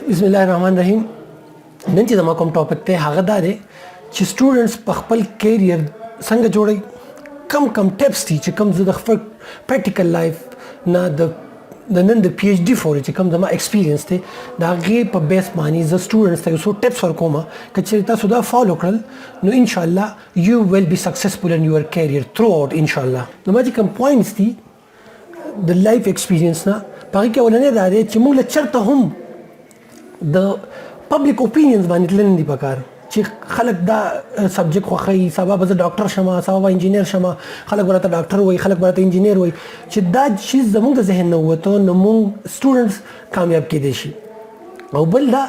بسم الله الرحمن الرحیم. نن چې زما کوم ټاپک ته هغه دا دی چې سټوډنټس په خپل کیریئر څنګه جوړي، کم ټیپس دي چې کوم زه د خپل پریکټیکل لایف نه د نن د پی ایچ ډي فور چې کوم زما ایکسپیرینس دی د هغې په بیس باندې زه سټوډنټس ته یو څو ټیپس ورکوم. که چېرې تاسو دا فالو کړل نو انشاءالله یو ویل بی سکسسفل ان یور کیریئر تھرو آؤٹ انشاءالله. نو ما چې کوم پوینټس دي د لایف ایکسپیرینس نه په هغې کې اولنی دا دی چې موږ له چېرته هم د پبلک اوپینینز باندې تللی نه دي پکار چې خلک دا سبجیکټ خوښوي، سبا به زه ډاکټر شم، سبا به انجینیر شم، خلک به راته ډاکټر وایي، خلک به راته انجینیر وایي. چې دا چیز زموږ د ذهن نه ووته نو موږ سټوډنټس کامیاب کیدای شي. او بل دا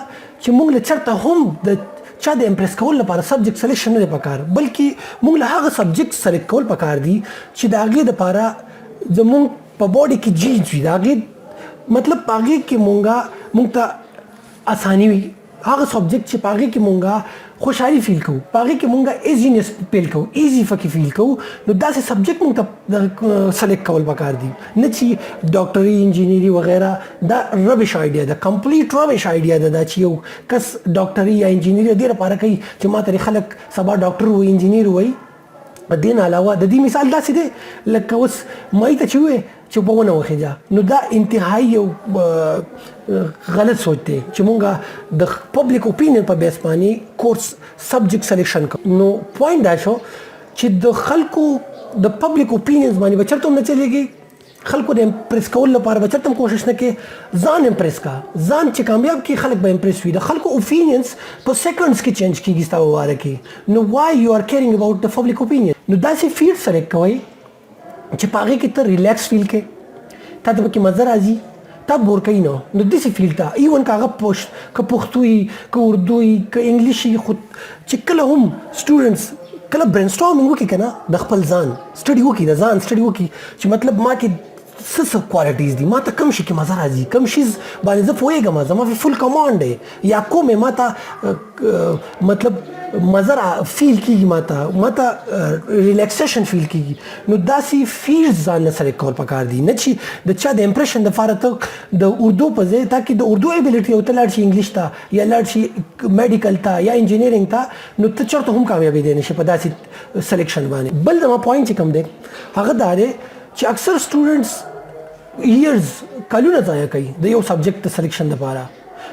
چې موږ له چېرته هم د چا د امپریس کولو لپاره سبجیکټ سلیکشن نه دی پکار، بلکې موږ له هغه سبجیکټ سلیکټ کول پکار دي چې د هغې دپاره زموږ په باډي کې جینز وي، د هغې مطلب په هغې کې موږ ته اساني وي، هغه سبجیکټ چې په هغې کې مونږ خوشحالي فیل کوو، په هغې کې مونږ ایزینس فیل کوو، ایزي فکې فیل کوو، نو داسې سبجیکټ مونږ ته سلیکټ کول پکار دي. نه چې ډاکټري انجینیري وغیره دا ربش آیډیا ده، کمپلیټ ربش آیډیا ده دا چې یو کس ډاکټري یا انجینیري دې لپاره کوي چې ما ته خلک سبا ډاکټر وایي، انجینیر وایي. دې نه علاوه د دې مثال داسې دی لکه اوس مای ته چې ووایې چې په ونه وخېږه، نو دا انتهایی یو غلط سوچ دی چې مونږ د پبلک اوپینین په بیس باندې کورس سبجیکټ سلیکشن کوو. نو پوینټ دا شو چې د خلکو د پبلک اوپینینز باندې به چېرته هم نه چلېږي، خلکو د امپریس کولو لپاره به چېرته هم کوشش نه کوې، ځان امپریس کا، ځان چې کامیاب کړي خلک به امپریس وي. د خلکو اوپینینز په سیکنډز کې چینج کېږي ستا په باره کې. نو وای یو آر کیرینګ اباؤټ د پبلک اوپینین. نو داسې فیلډ سلیکټ کوئ چې په هغې کې ته ریلیکس فیل کړې، تا ته پکې مزه راځي، تا بور کوي نه. نو داسې فیلډ ته ایون که هغه که پښتو وي، که اردو وي، که انګلیش وي، خو چې کله هم سټوډنټس کله برین سټارمینګ وکړي که نه، د خپل ځان سټډي وکړي، د ځان سټډي وکړي چې مطلب ما کې څه کوالټیز دي، ما ته کوم شي کې مزه راځي، کوم شي باندې زه پوهېږم، زما فل کمانډ دی، یا کومې ما ته مطلب مزه فیل کېږي، ما ته ریلیکسیشن فیل کېږي. نو داسې فیلډ ځان نه سلیکټ کول پکار دي، نه چې د چا د امپریشن دپاره ته د اردو په ځای تاکې د اردو ایبیلیټي او ته لاړ شي انګلیش ته یا لاړ شي میډیکل ته یا انجینیرینګ ته، نو ته چېرته هم کامیابېدی نه شي په داسې سلیکشن باندې. بل زما پوینټ چې کوم دی هغه دا دی چې اکثر سټوډنټس ایئرز کلونه ضایع کوي د یو سبجیکټ د سلیکشن لپاره.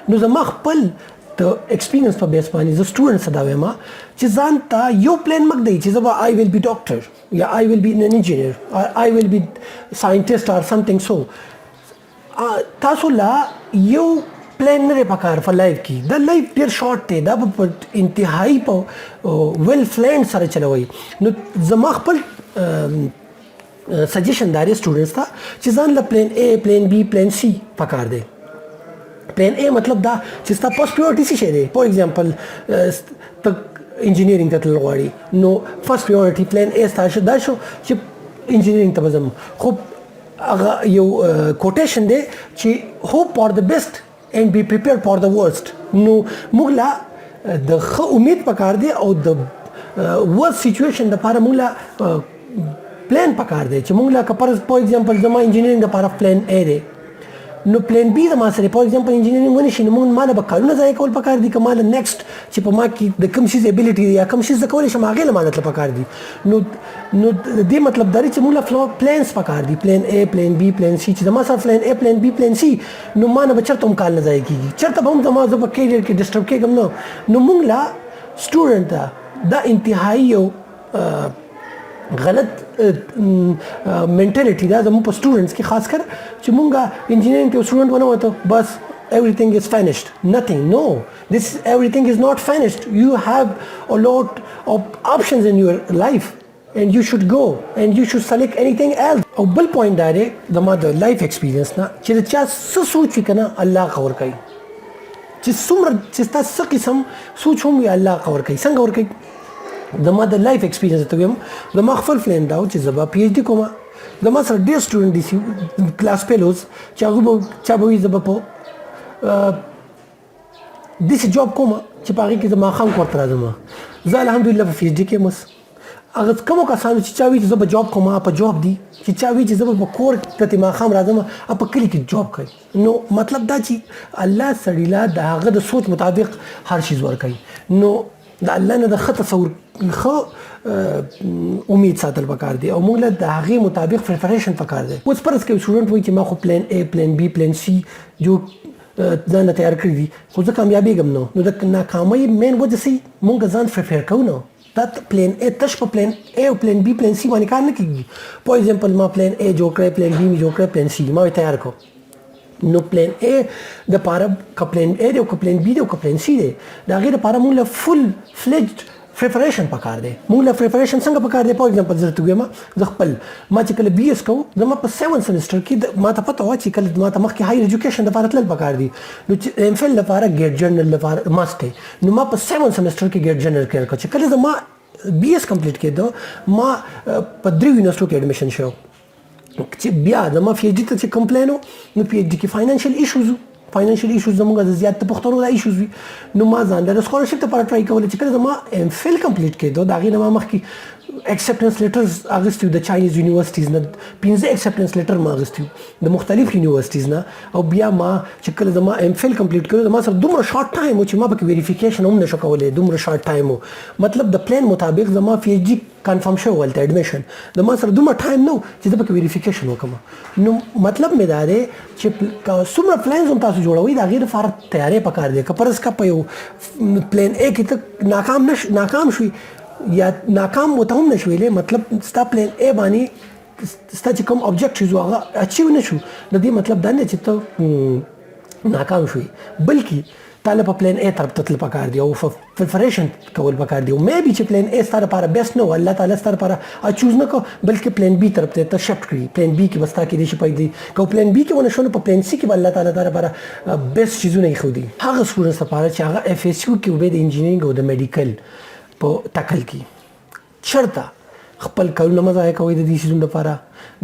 نو زما خپل د ایکسپیرینس په بیس باندې زه سټوډنټس ته دا وایم چې ځان ته یو پلان مه ږدئ چې زه به آی ویل بي ډاکټر یا آی ویل بي ان انجینیر آی ویل بي ساینټسټ اور سمثینګ. سو تاسو لا یو پلان نه دی پکار په لایف کې، دا لایف ډېر شارټ دی، دا به په انتهایی په ویل پلان سره چلوئ. نو زما خپل سجیشن دا دی سټوډنټس ته چې ځان له پلان اے، پلان بی، پلان سی پکار دی. پلان اے مطلب دا چې ستا فرسټ پریورټي څه شی دی. فار ایگزامپل ته انجینیرینګ ته تلل غواړي، نو فرسټ پریورټي پلان اے ستا دا شو چې انجینیرینګ ته به ځم. خو هغه یو کوټیشن دی چې هوپ فار د بیسټ اینڈ بی پریپیئرډ فار د ورسټ. نو موږ لا د ښه امید پکار دی او د ورسټ سچویشن دپاره موږ لا پلان پکار دی چې موږ لا که فار ایگزامپل زما انجینیرینګ دپاره پلان اے دی، نو پلان بی زما سره فار ایگزامپل انجینیرینګ ونی شي، نو موږ ما له به کارونه ضایع کول پکار دي، که ما له نیکسټ چې په ما کې د کوم شي ایبیلیټي دی یا کوم شي زه کولی شم هغې له ما نه تله پکار دي. نو د دې مطلب دا دی چې موږ له پلانس پکار دي، پلان اے، پلان بی، پلان سی. چې زما سره پلان اے، پلان بی، پلان سی، نو ما نه به چېرته هم کال نه ضایع کېږي، چېرته به هم زما زه په کیریئر کې ډسټرب کېږم نه. نو موږ له سټوډنټ ته دا انتهایی یو غلط منټالیټي ده زموږ په سټوډنټس کې، خاص کر چې مونږ انجینیرینګ کې سټوډنټ ونه وته بس everything is finished, nothing. No, this everything is not finished. You have a lot of options in your life and you should go and you should select anything else. او بل پوینټ دا دی زما د لایف ایکسپیرینس نه چې د چا څه سوچ وي که نه الله هغه ورکوي، چې څومره چې ستا څه قسم سوچ هم وي الله هغه ورکوي. څنګه ورکوي؟ زما د لایف ایکسپیرینس ته وایم، زما خپل پلان دا و چې زه به پی ایچ ډي کوم. زما سره ډېر سټوډنټ دي کلاس فیلوز چې هغوی به چا به وایي زه به په داسې جاب کوم چې په هغې کې زه ماښام کور ته راځم. زه الحمدلله په پی ایچ ډي کې یم اوس، هغه کومو کسانو چې چا وي چې زه به جاب کوم په جاب دي چې چا وي چې زه به په کور پرتې ماښام راځم په کلي کې جاب کوي نو مطلب دا چې الله سړي له د هغه د سوچ مطابق هر شي ورکوي نو د الله نه د ښه تصور ښه امید ساتل پکار دی او موږ له د هغې مطابق پریپریشن پکار دی اوس فرض کوي سټوډنټ وایي چې ما خو پلان A پلان B پلان C جو ځان تیار کړی دي خو زه کامیابېږم نو د ناکامۍ مین وجه سي موږ ځان پریپیر کوو نو دا پلان A تش په پلان A او پلان B پلان C باندې کار نه کیږي فور ایگزامپل ما پلان A جوړ کړی پلان B می جوړ کړی پلان C ما تیار کو نو پلان A د پاره ک پلان A دی او ک پلان B دی او ک پلان C دی دا غیر لپاره موږ له فل فلیجډ پریپریشن پکار دی موږ له پریپریشن څنګه پکار دی فور ایگزامپل زه ته وایم زه خپل ما چې کله BS کوم زما په 7 سمستر کې ما ته پته و چې کله ما ته مخکې هایر ایجوکیشن لپاره تلل پکار دی نو چې ام فل لپاره ګیټ جرنل لپاره ماست دی نو ما په 7 سمستر کې ګیټ جرنل کړ چې کله زما BS کمپلیټ کېدو ما په 3 یونیورسيټو کې اډمیشن شو چې بیا زما پی ایچ ډي ته چې کمپلین نو پی ایچ ډي کې فاینانشل ایشوز زموږ د زیات پښتنو د ایشوز وي نو ما ځان د سکالرشپ لپاره ټرای کول چې کله زما ام فل کمپلیټ کېدو دا غي نه ما مخکې اکسپټنس لیټرز اغستیو د چاینیز یونیورسيټیز نه 15 اکسپټنس لیټر ما اغستیو د مختلف یونیورسيټیز نه او بیا ما چې کله زما ام فل کمپلیټ کړو زما سره دومره شارټ ټایم چې ما پکې ویریفیکیشن هم نشو کولای دومره شارټ ټایم مطلب د پلان مطابق زما پی ایچ ډي کنفرم شو ولته اډمیشن د ما سره دومره ټایم نو چې زه پکې ویریفیکیشن وکم نو مطلب مې دا دی چې څومره پلانز هم تاسو جوړوي دا غیر فار تیارې پکار دی که پرز کا په یو پلان A کې ته ناکام شوي یا ناکام وته هم نشویلې مطلب ستا پلان A باندې ستا چې کوم اوبجیکټیوز هغه اچیو نشو د دې مطلب دا نه چې ته ناکام شوي بلکې تاله په پلان A طرف ته تل پکار دی او پریپریشن کول پکار دی او مې بي چې پلان A ستاره لپاره بیسټ نه الله تعالی ستاره لپاره چوز نه کو بلکې پلان B طرف ته شفت کړی پلان B کې بستا کې دي چې پای کو پلان B کې ونه شونه په پلان C کې الله تعالی لپاره بیسټ چیزونه یې خو دي هغه سټوډنټس لپاره چې هغه FSU کې وبې د انجینرینګ او د میډیکل په ټاکل کې چرته خپل کارونه مزه کوي د دې سيزون لپاره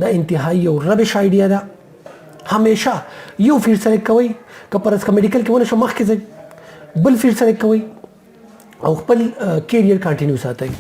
دا انتهایی او ربش ایډیا ده همیشه یو فیر سره کوي که پرز کا میډیکل کې ونه شو مخ کې بل فیر سره کوي او خپل کیریئر کنټینیو ساتي